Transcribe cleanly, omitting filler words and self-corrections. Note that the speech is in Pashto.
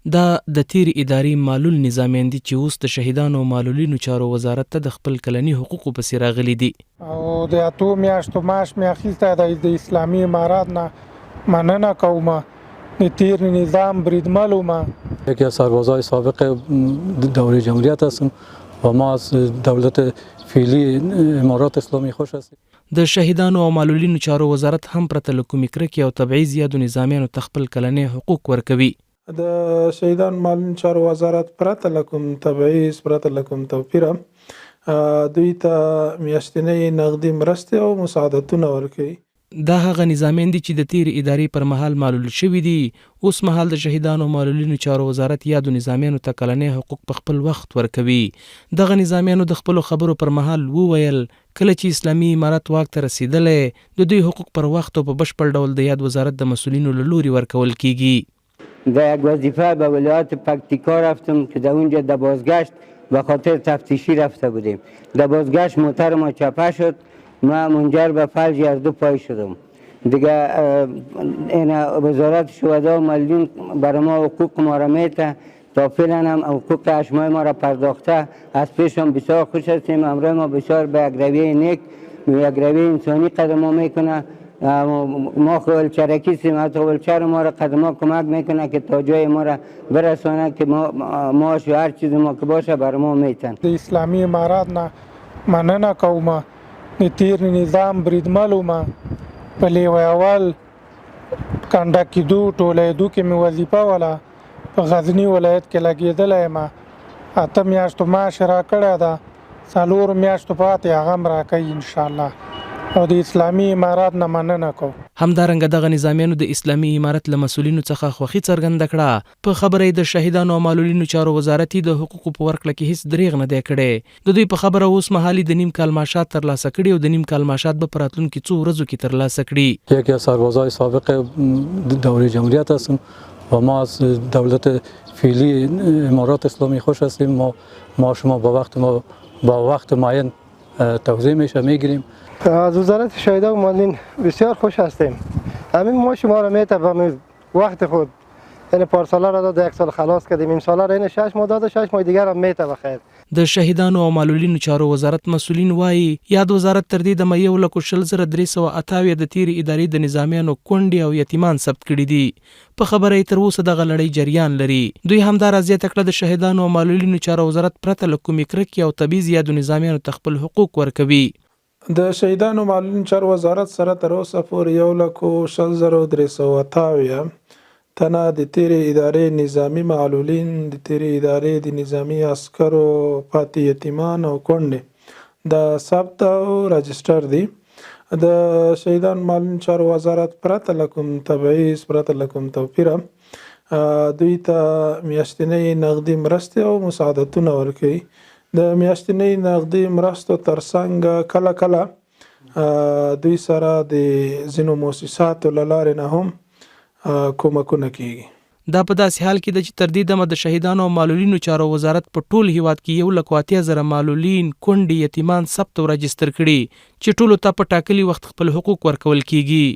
دا د تیر اداري معلول نظامیان دي چې اوس د شهیدانو او معلولینو چارو وزارت ته د خپل کلني حقوقو پسې راغلي دي. او د اتو میاشتو معاش مې اخیستی د اسلامي امارات نه مننه کوم. د تیر نظام بریدمل وم. یکی از سربازای سابق دوره جمهوریت هستم و ما از دولت فعلی امارات اسلامی خوش هستیم. د شهیدانو او معلولینو چارو وزارت هم پرته له کومې کرکې او تبعیض یادو نظامیانو ته خپل کلني حقوق ورکوي. د شهیدانو معلولینو چارو وزارت پرته له کوم تبعیض پرته له کوم توپیره دوی ته میاشتنۍ نغدي مرستې او مساعدتونه ورکوي. دا هغه نظامیان دي چې د تیر اداري پر مهال معلول شوي دي. اوس مهال د شهیدانو او معلولینو چارو وزارت یادو نظامیانو ته کلني حقوق په خپل وخت ورکوي. دغه نظامیانو د خپلو خبرو پر مهال وویل کله چې اسلامي امارت واک ته رسیدلی د دوی حقوق پر وخت او په بشپړ ډول د یاد وزارت د مسئولینو له لوري ورکول کیږي. در یک وظیفه به ولایت پکتیکا رفتم که در اونجا در بازگشت به خاطر تفتیشی رفته بودیم. در بازگشت موتر ما چپه شد، ما منجر به فلج از دو پای شدم. دیگه این وزارت شهدا و معلولین برای ما حقوق ما را میته تا فعلا هم حقوق اشمای ما را پرداخته. از پیش هم بسیار خوش هستیم. امروز ما بسیار به یک رویه نیک یک رویه انسانی قدم میکنه. ما ولچرکی هستیم، حتی ولچر ما را قدم کمک میکنه که تا جای ما را برسانه که ماش و هر چیز ما که باشه برای ما میتن. د اسلامي امارات نه مننه کوم. د تیر نظام بریدمل وم. په لیوی اول کنډه کېدو ټولېدو کې مې وظیفه وله. په غزني ولایت کې لګېدلی یم. 8 میاشتو معاش را کړی ده. 4 میاشتو پاتې هغه هم راکوي انشاءالله. او د اسلامي امارات نه مننه کوم. همدارنګه دغه نظامیانو د اسلامي امارت له مسؤلینو څخه خوښي څرګنده کړه. په خبره یې د شهیدانو او معلولینو چارو وزارت د حقوقو په ورکړه کې هیڅ دریغ نه دی کړی. د دوی په خبره اوس مهال د نیم کال معاشات ترلاسه کړي او د نیم کال معاشات به په راتلونکي څو ورځو کې ترلاسه کړي. یکی از سربازای سابق دوره جمهوریت هستم و ما از دولت فعلی امارات اسلامی خوش هستیم. ما شما با وقت معین توضیح میگیریم. از وزارت شهیدان و معلولین بسیار خوش هستیم. همین ما شما را میته به وقت خود این پارسالا را داد 1 سال خلاص کردیم. این سالا را این 6 ماه داد 6 ماه دیگر هم میته بخیر. د شهیدانو او معلولینو چارو وزارت مسؤلین وایي یاد وزارت تر دې دمه 1,00,388 د تیر اداري د نظامیانو کونډې او یتیمان ثبت کړي دي. په خبره یې تر اوسه دغه لړۍ جریان لري. دوی همدارا زیاته کړه د شهیدانو او معلولینو چارو وزارت پرته له کومې کرکې او تبعیض یادو نظامیانو ته خپل حقوق ورکوي. د شهیدانو معلولینو چارو وزارت سره تر اوسه پورې 1,00,388 تنه د تیرې ادارې نظامي معلولین، د تیرې ادارې د نظامي عسکرو پاتې یتیمان او کونډې د ثبت او رجسټر دي. د شهیدانو معلولینو چارو وزارت پرته له کوم تبعیض پرته له کوم توپیره دوی ته میاشتنۍ نغدي مرستې او مساعدتونه ورکوي. د میاشتنۍ نغدي مرستو ترڅنګ کله کله دوی سره د ځینو مؤسساتو له لارې نه هم کومکونه کیږي. دا په داسې حال کې ده چې تر دې دمه د شهیدانو او معلولینو چارو وزارت په ټول هیواد کې 1,80,000 معلولین، کونډې، یتیمان ثبت او راجستر کړي چې ټولو ته په ټاکلي وخت خپل حقوق ورکول کیږي.